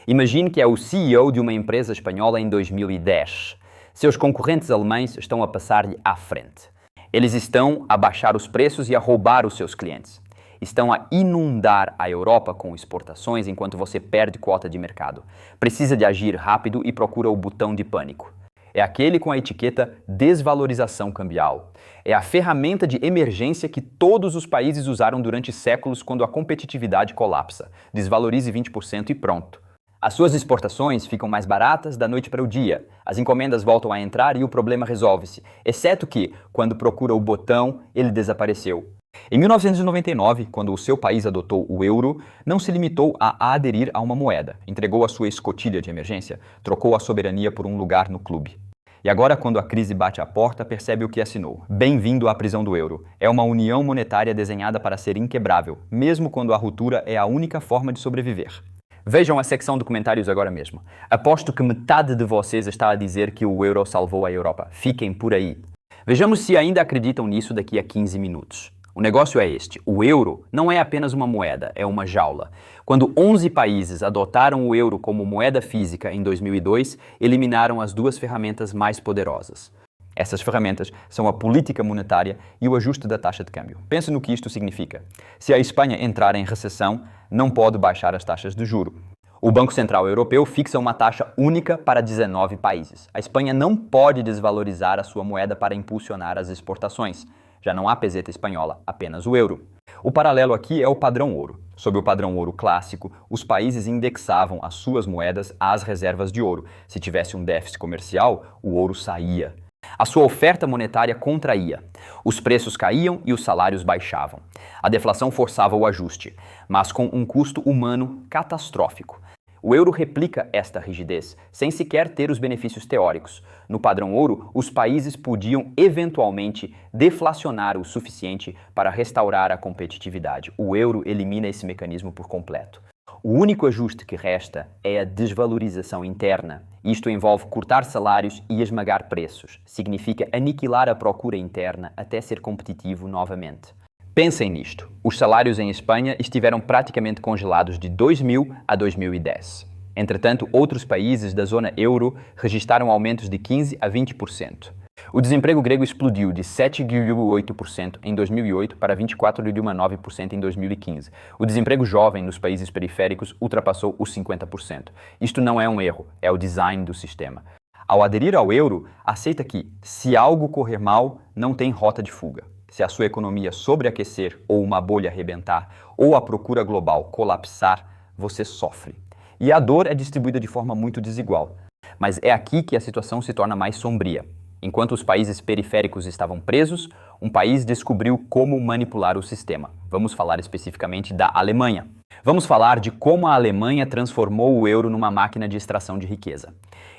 Imagine que é o CEO de uma empresa espanhola em 2010. Seus concorrentes alemães estão a passar-lhe à frente. Eles estão a baixar os preços e a roubar os seus clientes. Estão a inundar a Europa com exportações enquanto você perde quota de mercado. Precisa de agir rápido e procura o botão de pânico. É aquele com a etiqueta desvalorização cambial. É a ferramenta de emergência que todos os países usaram durante séculos quando a competitividade colapsa. Desvalorize 20% e pronto. As suas exportações ficam mais baratas da noite para o dia. As encomendas voltam a entrar e o problema resolve-se. Exceto que, quando procura o botão, ele desapareceu. Em 1999, quando o seu país adotou o euro, não se limitou a aderir a uma moeda. Entregou a sua escotilha de emergência, trocou a soberania por um lugar no clube. E agora, quando a crise bate à porta, percebe o que assinou. Bem-vindo à prisão do euro. É uma união monetária desenhada para ser inquebrável, mesmo quando a ruptura é a única forma de sobreviver. Vejam a secção de comentários agora mesmo. Aposto que metade de vocês está a dizer que o euro salvou a Europa. Fiquem por aí. Vejamos se ainda acreditam nisso daqui a 15 minutos. O negócio é este. O euro não é apenas uma moeda, é uma jaula. Quando 11 países adotaram o euro como moeda física em 2002, eliminaram as duas ferramentas mais poderosas. Essas ferramentas são a política monetária e o ajuste da taxa de câmbio. Pense no que isto significa. Se a Espanha entrar em recessão, não pode baixar as taxas de juro. O Banco Central Europeu fixa uma taxa única para 19 países. A Espanha não pode desvalorizar a sua moeda para impulsionar as exportações. Já não há peseta espanhola, apenas o euro. O paralelo aqui é o padrão ouro. Sob o padrão ouro clássico, os países indexavam as suas moedas às reservas de ouro. Se tivesse um déficit comercial, o ouro saía. A sua oferta monetária contraía. Os preços caíam e os salários baixavam. A deflação forçava o ajuste, mas com um custo humano catastrófico. O euro replica esta rigidez, sem sequer ter os benefícios teóricos. No padrão ouro, os países podiam eventualmente deflacionar o suficiente para restaurar a competitividade. O euro elimina esse mecanismo por completo. O único ajuste que resta é a desvalorização interna. Isto envolve cortar salários e esmagar preços. Significa aniquilar a procura interna até ser competitivo novamente. Pensem nisto. Os salários em Espanha estiveram praticamente congelados de 2000 a 2010. Entretanto, outros países da zona euro registraram aumentos de 15 a 20%. O desemprego grego explodiu de 7,8% em 2008 para 24,9% em 2015. O desemprego jovem nos países periféricos ultrapassou os 50%. Isto não é um erro, é o design do sistema. Ao aderir ao euro, aceita que, se algo correr mal, não tem rota de fuga. Se a sua economia sobreaquecer ou uma bolha arrebentar ou a procura global colapsar, você sofre. E a dor é distribuída de forma muito desigual. Mas é aqui que a situação se torna mais sombria. Enquanto os países periféricos estavam presos, um país descobriu como manipular o sistema. Vamos falar especificamente da Alemanha. Vamos falar de como a Alemanha transformou o euro numa máquina de extração de riqueza.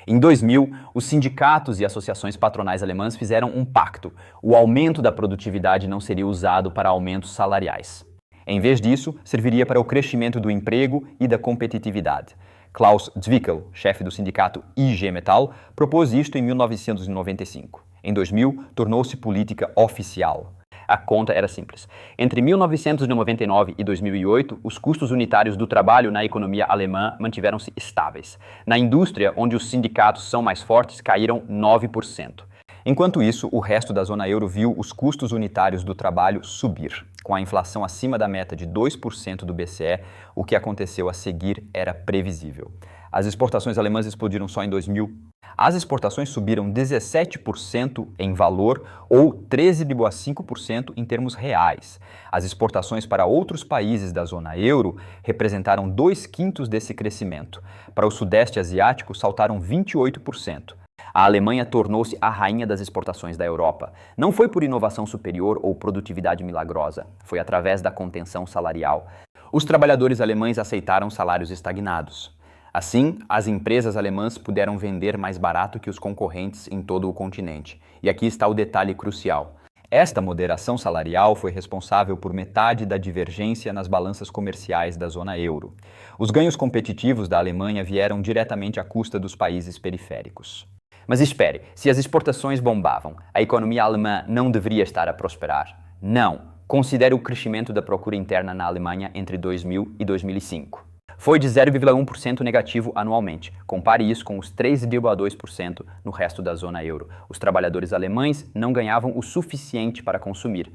Em 2000, os sindicatos e associações patronais alemãs fizeram um pacto. O aumento da produtividade não seria usado para aumentos salariais. Em vez disso, serviria para o crescimento do emprego e da competitividade. Klaus Zwickel, chefe do sindicato IG Metall, propôs isto em 1995. Em 2000, tornou-se política oficial. A conta era simples. Entre 1999 e 2008, os custos unitários do trabalho na economia alemã mantiveram-se estáveis. Na indústria, onde os sindicatos são mais fortes, caíram 9%. Enquanto isso, o resto da zona euro viu os custos unitários do trabalho subir. Com a inflação acima da meta de 2% do BCE, o que aconteceu a seguir era previsível. As exportações alemãs explodiram só em 2000. As exportações subiram 17% em valor ou 13,5% em termos reais. As exportações para outros países da zona euro representaram 2/5 desse crescimento. Para o Sudeste Asiático, saltaram 28%. A Alemanha tornou-se a rainha das exportações da Europa. Não foi por inovação superior ou produtividade milagrosa, foi através da contenção salarial. Os trabalhadores alemães aceitaram salários estagnados. Assim, as empresas alemãs puderam vender mais barato que os concorrentes em todo o continente. E aqui está o detalhe crucial. Esta moderação salarial foi responsável por metade da divergência nas balanças comerciais da zona euro. Os ganhos competitivos da Alemanha vieram diretamente à custa dos países periféricos. Mas espere, se as exportações bombavam, a economia alemã não deveria estar a prosperar? Não. Considere o crescimento da procura interna na Alemanha entre 2000 e 2005. Foi de 0,1% negativo anualmente. Compare isso com os 3,2% no resto da zona euro. Os trabalhadores alemães não ganhavam o suficiente para consumir.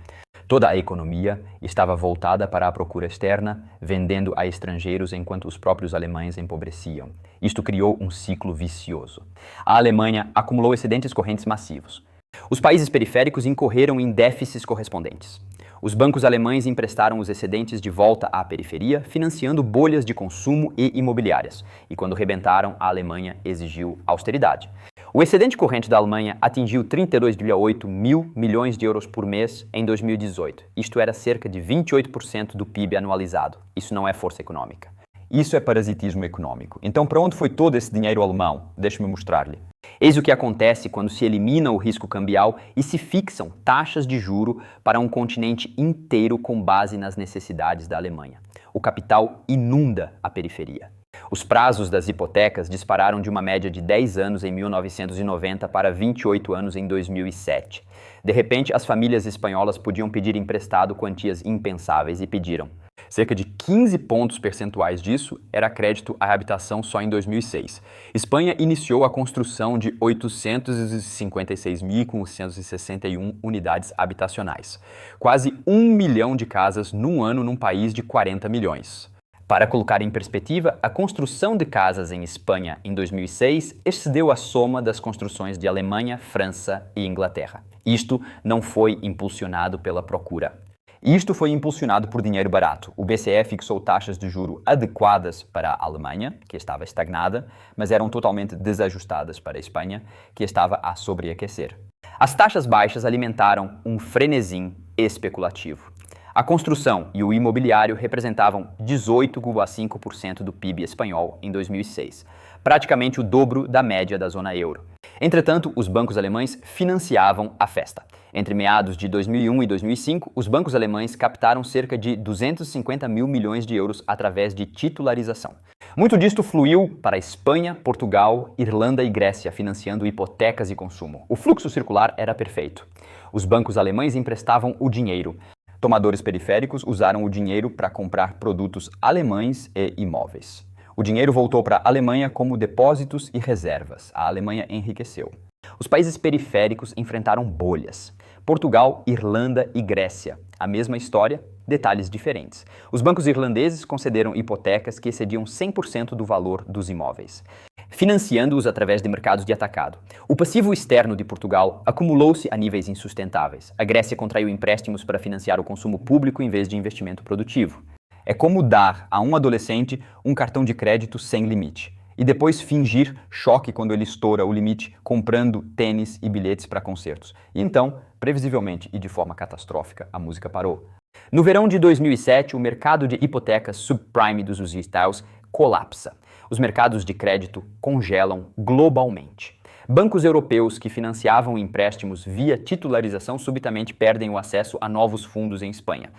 Toda a economia estava voltada para a procura externa, vendendo a estrangeiros enquanto os próprios alemães empobreciam. Isto criou um ciclo vicioso. A Alemanha acumulou excedentes correntes massivos. Os países periféricos incorreram em déficits correspondentes. Os bancos alemães emprestaram os excedentes de volta à periferia, financiando bolhas de consumo e imobiliárias. E quando rebentaram, a Alemanha exigiu austeridade. O excedente corrente da Alemanha atingiu 32,8 mil milhões de euros por mês em 2018. Isto era cerca de 28% do PIB anualizado. Isso não é força econômica. Isso é parasitismo econômico. Então, para onde foi todo esse dinheiro alemão? Deixe-me mostrar-lhe. Eis o que acontece quando se elimina o risco cambial e se fixam taxas de juro para um continente inteiro com base nas necessidades da Alemanha. O capital inunda a periferia. Os prazos das hipotecas dispararam de uma média de 10 anos em 1990 para 28 anos em 2007. De repente, as famílias espanholas podiam pedir emprestado quantias impensáveis e pediram. Cerca de 15 pontos percentuais disso era crédito à habitação só em 2006. Espanha iniciou a construção de 856.561 unidades habitacionais. Quase 1 milhão de casas num ano num país de 40 milhões. Para colocar em perspectiva, a construção de casas em Espanha em 2006 excedeu a soma das construções de Alemanha, França e Inglaterra. Isto não foi impulsionado pela procura. Isto foi impulsionado por dinheiro barato. O BCE fixou taxas de juro adequadas para a Alemanha, que estava estagnada, mas eram totalmente desajustadas para a Espanha, que estava a sobreaquecer. As taxas baixas alimentaram um frenesim especulativo. A construção e o imobiliário representavam 18,5% do PIB espanhol em 2006, praticamente o dobro da média da zona euro. Entretanto, os bancos alemães financiavam a festa. Entre meados de 2001 e 2005, os bancos alemães captaram cerca de 250 mil milhões de euros através de titularização. Muito disto fluiu para Espanha, Portugal, Irlanda e Grécia, financiando hipotecas e consumo. O fluxo circular era perfeito. Os bancos alemães emprestavam o dinheiro. Tomadores periféricos usaram o dinheiro para comprar produtos alemães e imóveis. O dinheiro voltou para a Alemanha como depósitos e reservas. A Alemanha enriqueceu. Os países periféricos enfrentaram bolhas. Portugal, Irlanda e Grécia. A mesma história, detalhes diferentes. Os bancos irlandeses concederam hipotecas que excediam 100% do valor dos imóveis, financiando-os através de mercados de atacado. O passivo externo de Portugal acumulou-se a níveis insustentáveis. A Grécia contraiu empréstimos para financiar o consumo público em vez de investimento produtivo. É como dar a um adolescente um cartão de crédito sem limite e depois fingir choque quando ele estoura o limite comprando tênis e bilhetes para concertos. E então, previsivelmente e de forma catastrófica, a música parou. No verão de 2007, o mercado de hipotecas subprime dos usuários colapsa. Os mercados de crédito congelam globalmente. Bancos europeus que financiavam empréstimos via titularização subitamente perdem o acesso a novos fundos em Espanha.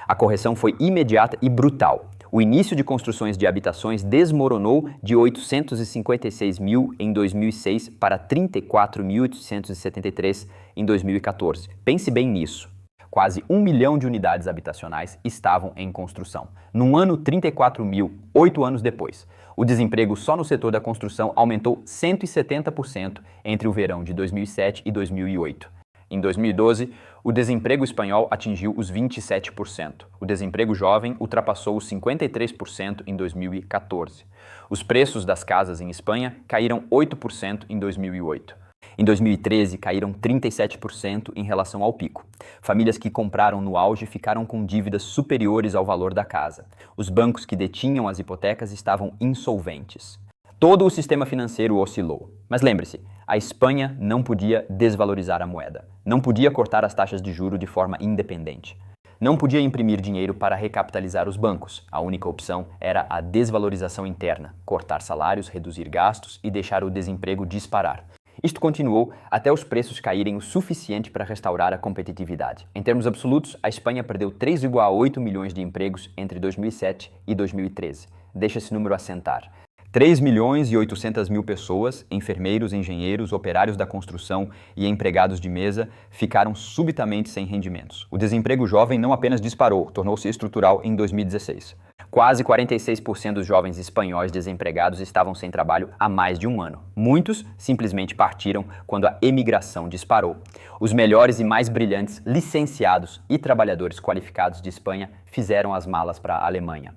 A correção foi imediata e brutal. O início de construções de habitações desmoronou de 856 mil em 2006 para 34.873 em 2014. Pense bem nisso. Quase 1 milhão de unidades habitacionais estavam em construção. Num ano, 34 mil, 8 anos depois. O desemprego só no setor da construção aumentou 170% entre o verão de 2007 e 2008. Em 2012, o desemprego espanhol atingiu os 27%. O desemprego jovem ultrapassou os 53% em 2014. Os preços das casas em Espanha caíram 8% em 2008. Em 2013, caíram 37% em relação ao pico. Famílias que compraram no auge ficaram com dívidas superiores ao valor da casa. Os bancos que detinham as hipotecas estavam insolventes. Todo o sistema financeiro oscilou. Mas lembre-se, a Espanha não podia desvalorizar a moeda. Não podia cortar as taxas de juro de forma independente. Não podia imprimir dinheiro para recapitalizar os bancos. A única opção era a desvalorização interna, cortar salários, reduzir gastos e deixar o desemprego disparar. Isto continuou até os preços caírem o suficiente para restaurar a competitividade. Em termos absolutos, a Espanha perdeu 3,8 milhões de empregos entre 2007 e 2013. Deixa esse número assentar. 3 milhões e 800 mil pessoas, enfermeiros, engenheiros, operários da construção e empregados de mesa, ficaram subitamente sem rendimentos. O desemprego jovem não apenas disparou, tornou-se estrutural em 2016. Quase 46% dos jovens espanhóis desempregados estavam sem trabalho há mais de um ano. Muitos simplesmente partiram quando a emigração disparou. Os melhores e mais brilhantes licenciados e trabalhadores qualificados de Espanha fizeram as malas para a Alemanha.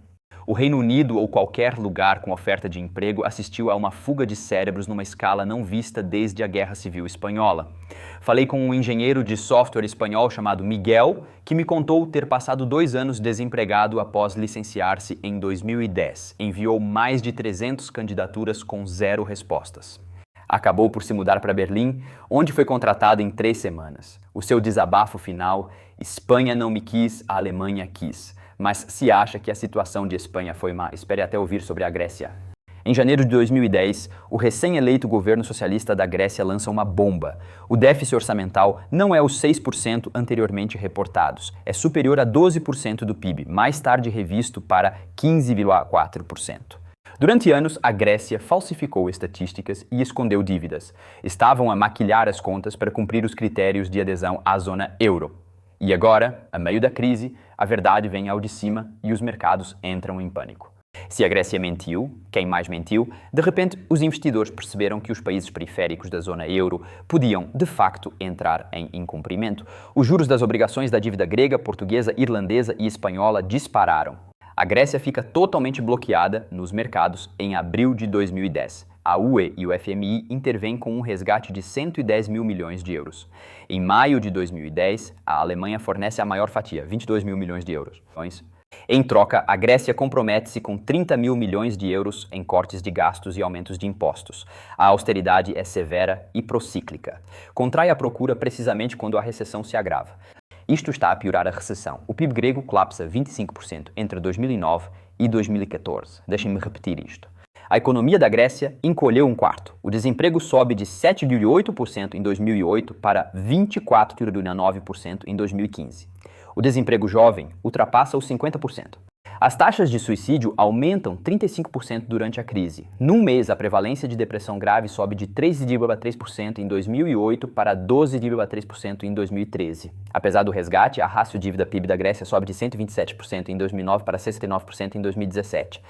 O Reino Unido ou qualquer lugar com oferta de emprego assistiu a uma fuga de cérebros numa escala não vista desde a Guerra Civil Espanhola. Falei com um engenheiro de software espanhol chamado Miguel, que me contou ter passado 2 anos desempregado após licenciar-se em 2010. Enviou mais de 300 candidaturas com 0 respostas. Acabou por se mudar para Berlim, onde foi contratado em 3 semanas. O seu desabafo final: Espanha não me quis, a Alemanha quis. Mas se acha que a situação de Espanha foi má, espere até ouvir sobre a Grécia. Em janeiro de 2010, o recém-eleito governo socialista da Grécia lança uma bomba. O déficit orçamental não é os 6% anteriormente reportados, é superior a 12% do PIB, mais tarde revisto para 15,4%. Durante anos, a Grécia falsificou estatísticas e escondeu dívidas. Estavam a maquilhar as contas para cumprir os critérios de adesão à zona euro. E agora, a meio da crise, a verdade vem ao de cima e os mercados entram em pânico. Se a Grécia mentiu, quem mais mentiu? De repente, os investidores perceberam que os países periféricos da zona euro podiam, de facto, entrar em incumprimento. Os juros das obrigações da dívida grega, portuguesa, irlandesa e espanhola dispararam. A Grécia fica totalmente bloqueada nos mercados em abril de 2010. A UE e o FMI intervêm com um resgate de 110 mil milhões de euros. Em maio de 2010, a Alemanha fornece a maior fatia, 22 mil milhões de euros. Em troca, a Grécia compromete-se com 30 mil milhões de euros em cortes de gastos e aumentos de impostos. A austeridade é severa e procíclica. Contrai a procura precisamente quando a recessão se agrava. Isto está a piorar a recessão. O PIB grego colapsa 25% entre 2009 e 2014. Deixem-me repetir isto. A economia da Grécia encolheu 1/4. O desemprego sobe de 7,8% em 2008 para 24,9% em 2015. O desemprego jovem ultrapassa os 50%. As taxas de suicídio aumentam 35% durante a crise. Num mês, a prevalência de depressão grave sobe de 3,3% em 2008 para 12,3% em 2013. Apesar do resgate, a rácio dívida-PIB da Grécia sobe de 127% em 2009 para 69% em 2017.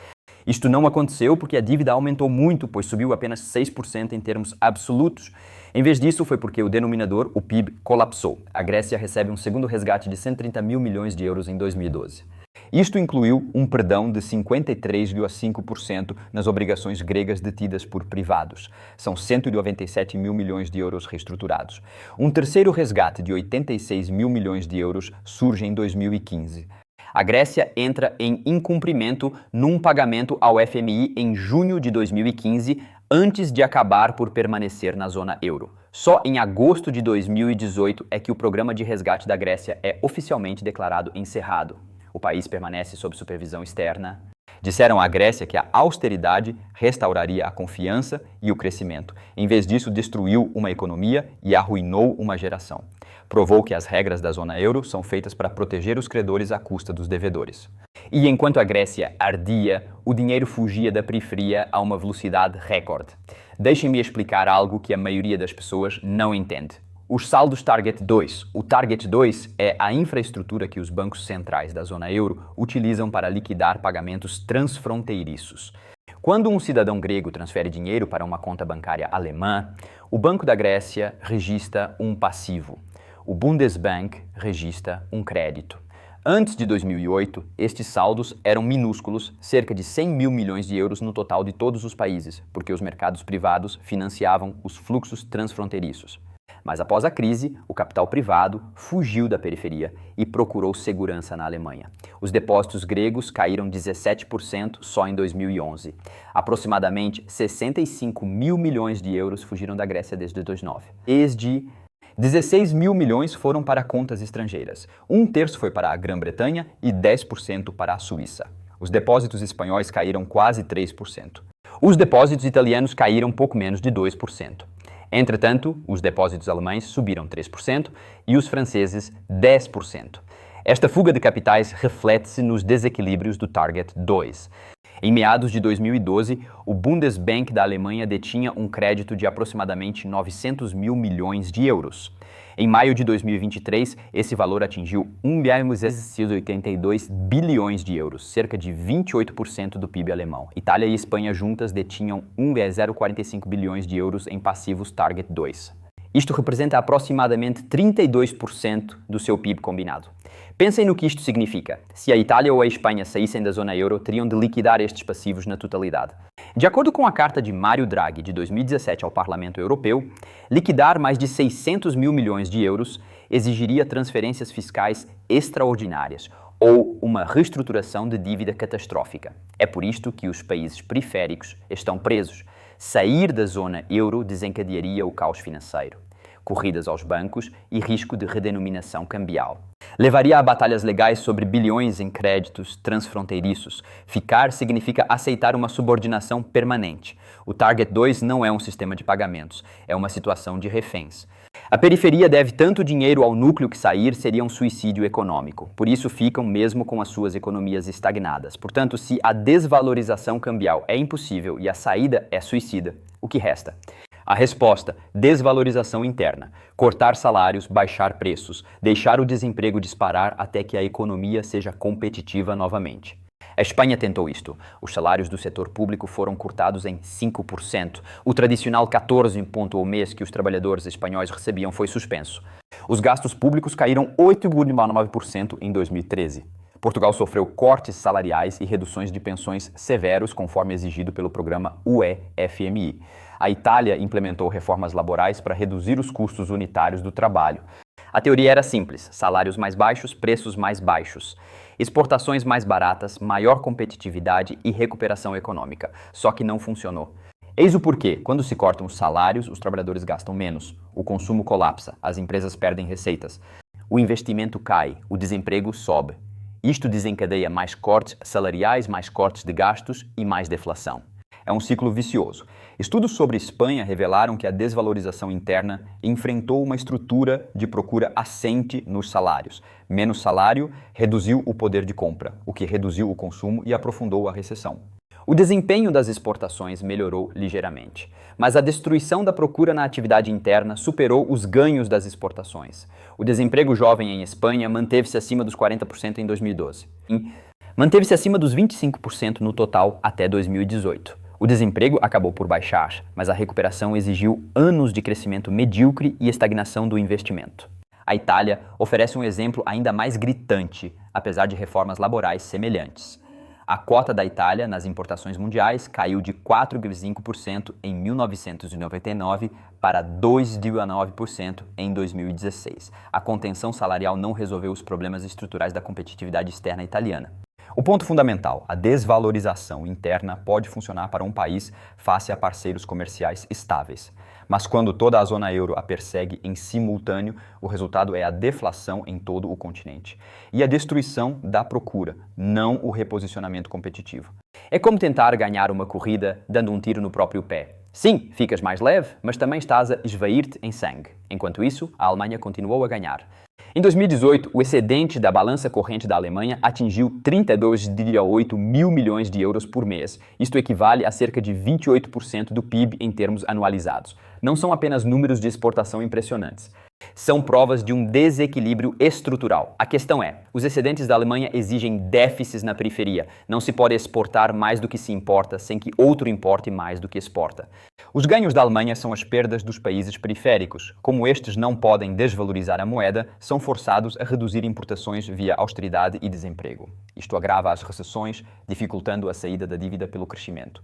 Isto não aconteceu porque a dívida aumentou muito, pois subiu apenas 6% em termos absolutos. Em vez disso, foi porque o denominador, o PIB, colapsou. A Grécia recebe um segundo resgate de 130 mil milhões de euros em 2012. Isto incluiu um perdão de 53,5% nas obrigações gregas detidas por privados. São 197 mil milhões de euros reestruturados. Um terceiro resgate de 86 mil milhões de euros surge em 2015. A Grécia entra em incumprimento num pagamento ao FMI em junho de 2015, antes de acabar por permanecer na zona euro. Só em agosto de 2018 é que o programa de resgate da Grécia é oficialmente declarado encerrado. O país permanece sob supervisão externa. Disseram à Grécia que a austeridade restauraria a confiança e o crescimento. Em vez disso, destruiu uma economia e arruinou uma geração. Provou que as regras da zona euro são feitas para proteger os credores à custa dos devedores. E enquanto a Grécia ardia, o dinheiro fugia da periferia a uma velocidade recorde. Deixem-me explicar algo que a maioria das pessoas não entende. Os saldos Target 2. O Target 2 é a infraestrutura que os bancos centrais da zona euro utilizam para liquidar pagamentos transfronteiriços. Quando um cidadão grego transfere dinheiro para uma conta bancária alemã, o Banco da Grécia registra um passivo. O Bundesbank registra um crédito. Antes de 2008, estes saldos eram minúsculos, cerca de 100 mil milhões de euros no total de todos os países, porque os mercados privados financiavam os fluxos transfronteiriços. Mas após a crise, o capital privado fugiu da periferia e procurou segurança na Alemanha. Os depósitos gregos caíram 17% só em 2011. Aproximadamente 65 mil milhões de euros fugiram da Grécia desde 2009. 16 mil milhões foram para contas estrangeiras. 1/3 foi para a Grã-Bretanha e 10% para a Suíça. Os depósitos espanhóis caíram quase 3%. Os depósitos italianos caíram pouco menos de 2%. Entretanto, os depósitos alemães subiram 3% e os franceses 10%. Esta fuga de capitais reflete-se nos desequilíbrios do Target 2. Em meados de 2012, o Bundesbank da Alemanha detinha um crédito de aproximadamente 900 mil milhões de euros. Em maio de 2023, esse valor atingiu 1,82 bilhões de euros, cerca de 28% do PIB alemão. Itália e Espanha juntas detinham 1,045 bilhões de euros em passivos Target 2. Isto representa aproximadamente 32% do seu PIB combinado. Pensem no que isto significa. Se a Itália ou a Espanha saíssem da zona euro, teriam de liquidar estes passivos na totalidade. De acordo com a carta de Mário Draghi de 2017 ao Parlamento Europeu, liquidar mais de 600 mil milhões de euros exigiria transferências fiscais extraordinárias ou uma reestruturação de dívida catastrófica. É por isto que os países periféricos estão presos. Sair da zona euro desencadearia o caos financeiro, corridas aos bancos e risco de redenominação cambial. Levaria a batalhas legais sobre bilhões em créditos transfronteiriços. Ficar significa aceitar uma subordinação permanente. O Target 2 não é um sistema de pagamentos, é uma situação de reféns. A periferia deve tanto dinheiro ao núcleo que sair seria um suicídio econômico. Por isso ficam mesmo com as suas economias estagnadas. Portanto, se a desvalorização cambial é impossível e a saída é suicida, o que resta? A resposta: desvalorização interna. Cortar salários, baixar preços, deixar o desemprego disparar até que a economia seja competitiva novamente. A Espanha tentou isto. Os salários do setor público foram cortados em 5%. O tradicional 14% ao mês que os trabalhadores espanhóis recebiam foi suspenso. Os gastos públicos caíram 8,9% em 2013. Portugal sofreu cortes salariais e reduções de pensões severos, conforme exigido pelo programa UE-FMI. A Itália implementou reformas laborais para reduzir os custos unitários do trabalho. A teoria era simples: salários mais baixos, preços mais baixos. Exportações mais baratas, maior competitividade e recuperação econômica. Só que não funcionou. Eis o porquê. Quando se cortam os salários, os trabalhadores gastam menos, o consumo colapsa, as empresas perdem receitas, o investimento cai, o desemprego sobe. Isto desencadeia mais cortes salariais, mais cortes de gastos e mais deflação. É um ciclo vicioso. Estudos sobre Espanha revelaram que a desvalorização interna enfrentou uma estrutura de procura assente nos salários. Menos salário reduziu o poder de compra, o que reduziu o consumo e aprofundou a recessão. O desempenho das exportações melhorou ligeiramente, mas a destruição da procura na atividade interna superou os ganhos das exportações. O desemprego jovem em Espanha manteve-se acima dos 40% em 2012. Manteve-se acima dos 25% no total até 2018. O desemprego acabou por baixar, mas a recuperação exigiu anos de crescimento medíocre e estagnação do investimento. A Itália oferece um exemplo ainda mais gritante, apesar de reformas laborais semelhantes. A cota da Itália nas importações mundiais caiu de 4,5% em 1999 para 2,9% em 2016. A contenção salarial não resolveu os problemas estruturais da competitividade externa italiana. O ponto fundamental: a desvalorização interna pode funcionar para um país face a parceiros comerciais estáveis. Mas quando toda a zona euro a persegue em simultâneo, o resultado é a deflação em todo o continente e a destruição da procura, não o reposicionamento competitivo. É como tentar ganhar uma corrida dando um tiro no próprio pé. Sim, ficas mais leve, mas também estás a esvair-te em sangue. Enquanto isso, a Alemanha continuou a ganhar. Em 2018, o excedente da balança corrente da Alemanha atingiu 32,8 mil milhões de euros por mês. Isto equivale a cerca de 28% do PIB em termos anualizados. Não são apenas números de exportação impressionantes. São provas de um desequilíbrio estrutural. A questão é, os excedentes da Alemanha exigem déficits na periferia. Não se pode exportar mais do que se importa sem que outro importe mais do que exporta. Os ganhos da Alemanha são as perdas dos países periféricos. Como estes não podem desvalorizar a moeda, são forçados a reduzir importações via austeridade e desemprego. Isto agrava as recessões, dificultando a saída da dívida pelo crescimento.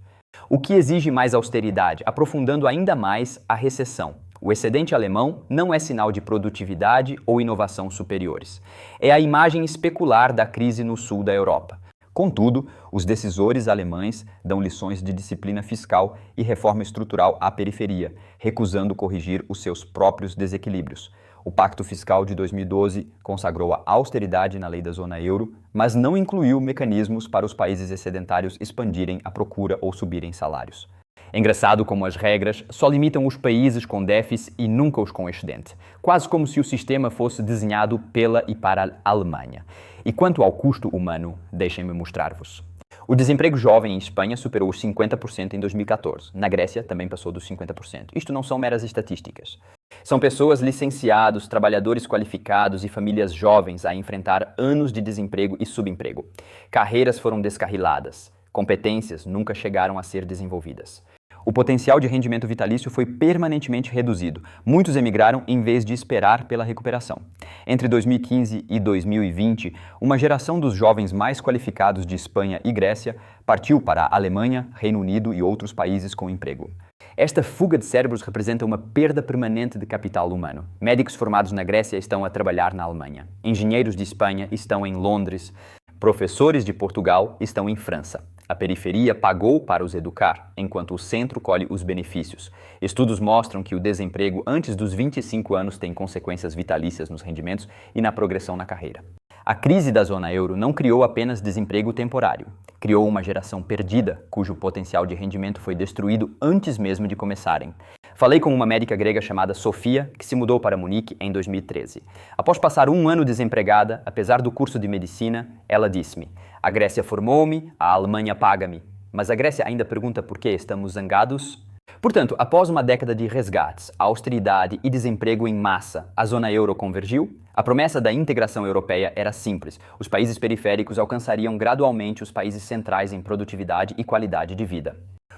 O que exige mais austeridade, aprofundando ainda mais a recessão. O excedente alemão não é sinal de produtividade ou inovação superiores. É a imagem especular da crise no sul da Europa. Contudo, os decisores alemães dão lições de disciplina fiscal e reforma estrutural à periferia, recusando corrigir os seus próprios desequilíbrios. O Pacto Fiscal de 2012 consagrou a austeridade na lei da zona euro, mas não incluiu mecanismos para os países excedentários expandirem a procura ou subirem salários. É engraçado como as regras só limitam os países com déficit e nunca os com excedente, quase como se o sistema fosse desenhado pela e para a Alemanha. E quanto ao custo humano, deixem-me mostrar-vos. O desemprego jovem em Espanha superou os 50% em 2014. Na Grécia também passou dos 50%. Isto não são meras estatísticas. São pessoas licenciados, trabalhadores qualificados e famílias jovens a enfrentar anos de desemprego e subemprego. Carreiras foram descarriladas. Competências nunca chegaram a ser desenvolvidas. O potencial de rendimento vitalício foi permanentemente reduzido. Muitos emigraram em vez de esperar pela recuperação. Entre 2015 e 2020, uma geração dos jovens mais qualificados de Espanha e Grécia partiu para a Alemanha, Reino Unido e outros países com emprego. Esta fuga de cérebros representa uma perda permanente de capital humano. Médicos formados na Grécia estão a trabalhar na Alemanha. Engenheiros de Espanha estão em Londres. Professores de Portugal estão em França. A periferia pagou para os educar, enquanto o centro colhe os benefícios. Estudos mostram que o desemprego antes dos 25 anos tem consequências vitalícias nos rendimentos e na progressão na carreira. A crise da zona euro não criou apenas desemprego temporário. Criou uma geração perdida, cujo potencial de rendimento foi destruído antes mesmo de começarem. Falei com uma médica grega chamada Sofia, que se mudou para Munique em 2013. Após passar um ano desempregada, apesar do curso de medicina, ela disse-me: "A Grécia formou-me, a Alemanha paga-me. Mas a Grécia ainda pergunta por que estamos zangados?" Portanto, após uma década de resgates, austeridade e desemprego em massa, a zona euro convergiu? A promessa da integração europeia era simples. Os países periféricos alcançariam gradualmente os países centrais em produtividade e qualidade de vida.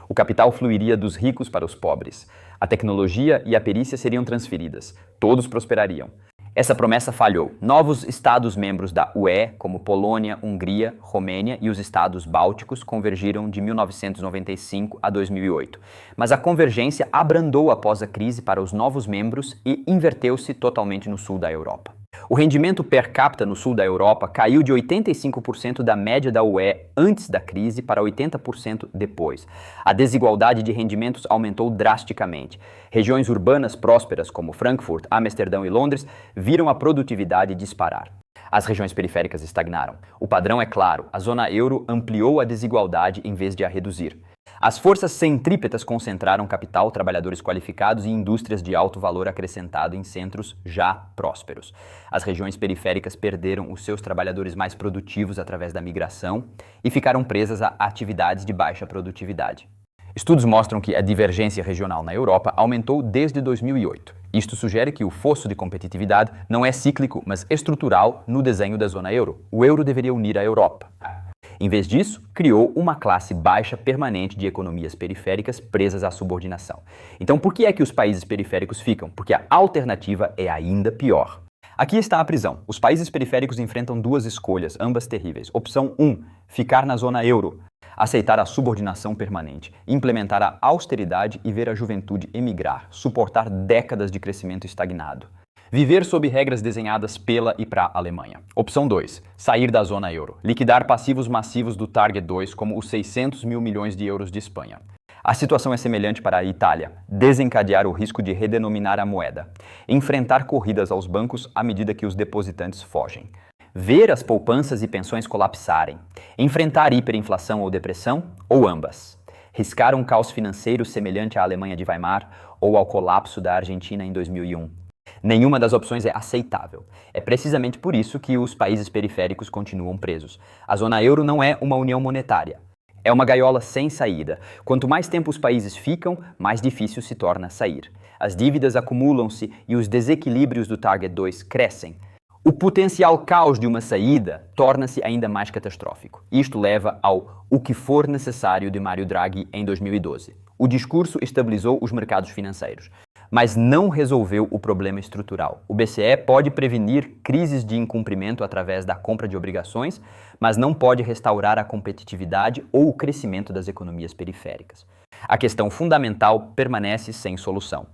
O capital fluiria dos ricos para os pobres. A tecnologia e a perícia seriam transferidas. Todos prosperariam. Essa promessa falhou. Novos Estados-membros da UE, como Polônia, Hungria, Romênia e os Estados Bálticos, convergiram de 1995 a 2008. Mas a convergência abrandou após a crise para os novos membros e inverteu-se totalmente no sul da Europa. O rendimento per capita no sul da Europa caiu de 85% da média da UE antes da crise para 80% depois. A desigualdade de rendimentos aumentou drasticamente. Regiões urbanas prósperas como Frankfurt, Amsterdão e Londres viram a produtividade disparar. As regiões periféricas estagnaram. O padrão é claro: a zona euro ampliou a desigualdade em vez de a reduzir. As forças centrípetas concentraram capital, trabalhadores qualificados e indústrias de alto valor acrescentado em centros já prósperos. As regiões periféricas perderam os seus trabalhadores mais produtivos através da migração e ficaram presas a atividades de baixa produtividade. Estudos mostram que a divergência regional na Europa aumentou desde 2008. Isto sugere que o fosso de competitividade não é cíclico, mas estrutural no desenho da zona euro. O euro deveria unir a Europa. Em vez disso, criou uma classe baixa permanente de economias periféricas presas à subordinação. Então, por que é que os países periféricos ficam? Porque a alternativa é ainda pior. Aqui está a prisão. Os países periféricos enfrentam duas escolhas, ambas terríveis. Opção 1, ficar na zona euro, aceitar a subordinação permanente, implementar a austeridade e ver a juventude emigrar, suportar décadas de crescimento estagnado. Viver sob regras desenhadas pela e para a Alemanha. Opção 2. Sair da zona euro. Liquidar passivos massivos do Target 2, como os 600 mil milhões de euros de Espanha. A situação é semelhante para a Itália. Desencadear o risco de redenominar a moeda. Enfrentar corridas aos bancos à medida que os depositantes fogem. Ver as poupanças e pensões colapsarem. Enfrentar hiperinflação ou depressão, ou ambas. Riscar um caos financeiro semelhante à Alemanha de Weimar ou ao colapso da Argentina em 2001. Nenhuma das opções é aceitável. É precisamente por isso que os países periféricos continuam presos. A zona euro não é uma união monetária. É uma gaiola sem saída. Quanto mais tempo os países ficam, mais difícil se torna sair. As dívidas acumulam-se e os desequilíbrios do Target 2 crescem. O potencial caos de uma saída torna-se ainda mais catastrófico. Isto leva ao "o que for necessário" de Mário Draghi em 2012. O discurso estabilizou os mercados financeiros, mas não resolveu o problema estrutural. O BCE pode prevenir crises de incumprimento através da compra de obrigações, mas não pode restaurar a competitividade ou o crescimento das economias periféricas. A questão fundamental permanece sem solução.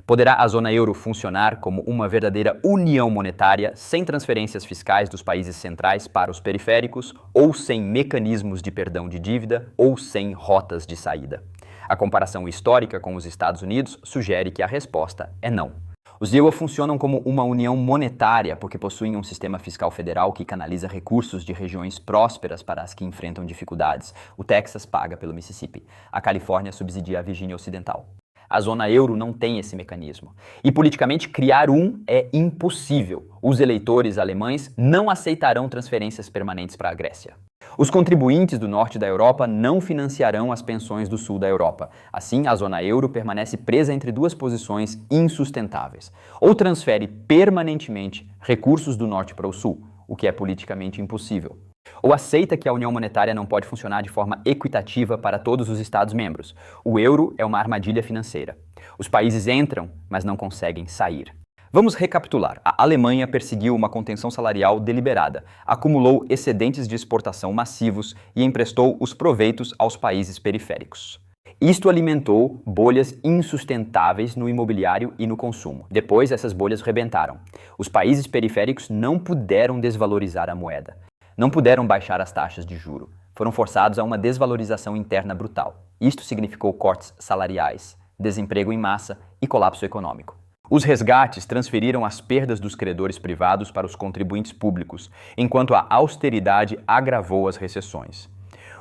Poderá a zona euro funcionar como uma verdadeira união monetária sem transferências fiscais dos países centrais para os periféricos, ou sem mecanismos de perdão de dívida, ou sem rotas de saída? A comparação histórica com os Estados Unidos sugere que a resposta é não. Os EUA funcionam como uma união monetária porque possuem um sistema fiscal federal que canaliza recursos de regiões prósperas para as que enfrentam dificuldades. O Texas paga pelo Mississippi. A Califórnia subsidia a Virgínia Ocidental. A zona euro não tem esse mecanismo. E politicamente criar um é impossível. Os eleitores alemães não aceitarão transferências permanentes para a Grécia. Os contribuintes do norte da Europa não financiarão as pensões do sul da Europa. Assim, a zona euro permanece presa entre duas posições insustentáveis. Ou transfere permanentemente recursos do norte para o sul, o que é politicamente impossível. Ou aceita que a União Monetária não pode funcionar de forma equitativa para todos os Estados-membros. O euro é uma armadilha financeira. Os países entram, mas não conseguem sair. Vamos recapitular. A Alemanha perseguiu uma contenção salarial deliberada, acumulou excedentes de exportação massivos e emprestou os proveitos aos países periféricos. Isto alimentou bolhas insustentáveis no imobiliário e no consumo. Depois, essas bolhas rebentaram. Os países periféricos não puderam desvalorizar a moeda. Não puderam baixar as taxas de juro. Foram forçados a uma desvalorização interna brutal. Isto significou cortes salariais, desemprego em massa e colapso econômico. Os resgates transferiram as perdas dos credores privados para os contribuintes públicos, enquanto a austeridade agravou as recessões.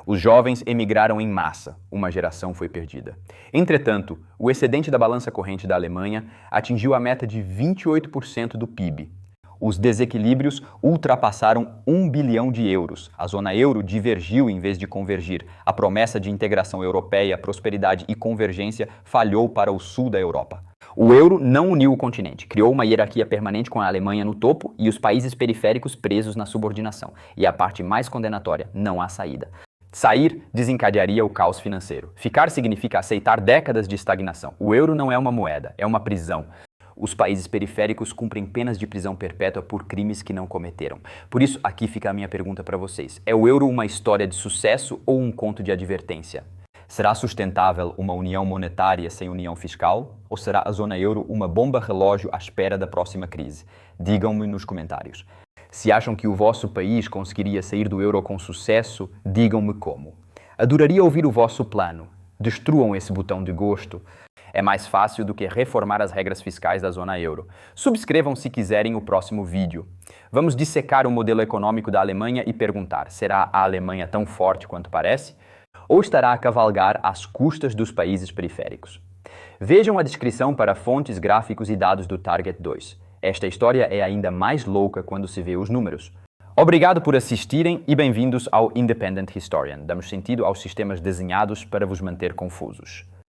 Os jovens emigraram em massa, uma geração foi perdida. Entretanto, o excedente da balança corrente da Alemanha atingiu a meta de 28% do PIB. Os desequilíbrios ultrapassaram 1 bilhão de euros. A zona euro divergiu em vez de convergir. A promessa de integração europeia, prosperidade e convergência falhou para o sul da Europa. O euro não uniu o continente, criou uma hierarquia permanente com a Alemanha no topo e os países periféricos presos na subordinação. E a parte mais condenatória, não há saída. Sair desencadearia o caos financeiro. Ficar significa aceitar décadas de estagnação. O euro não é uma moeda, é uma prisão. Os países periféricos cumprem penas de prisão perpétua por crimes que não cometeram. Por isso, aqui fica a minha pergunta para vocês. É o euro uma história de sucesso ou um conto de advertência? Será sustentável uma união monetária sem união fiscal? Ou será a zona euro uma bomba relógio à espera da próxima crise? Digam-me nos comentários. Se acham que o vosso país conseguiria sair do euro com sucesso, digam-me como. Adoraria ouvir o vosso plano. Destruam esse botão de gosto. É mais fácil do que reformar as regras fiscais da zona euro. Subscrevam se quiserem o próximo vídeo. Vamos dissecar o modelo econômico da Alemanha e perguntar: será a Alemanha tão forte quanto parece? Ou estará a cavalgar às custas dos países periféricos? Vejam a descrição para fontes, gráficos e dados do Target 2. Esta história é ainda mais louca quando se vê os números. Obrigado por assistirem e bem-vindos ao Independent Historian. Damos sentido aos sistemas desenhados para vos manter confusos.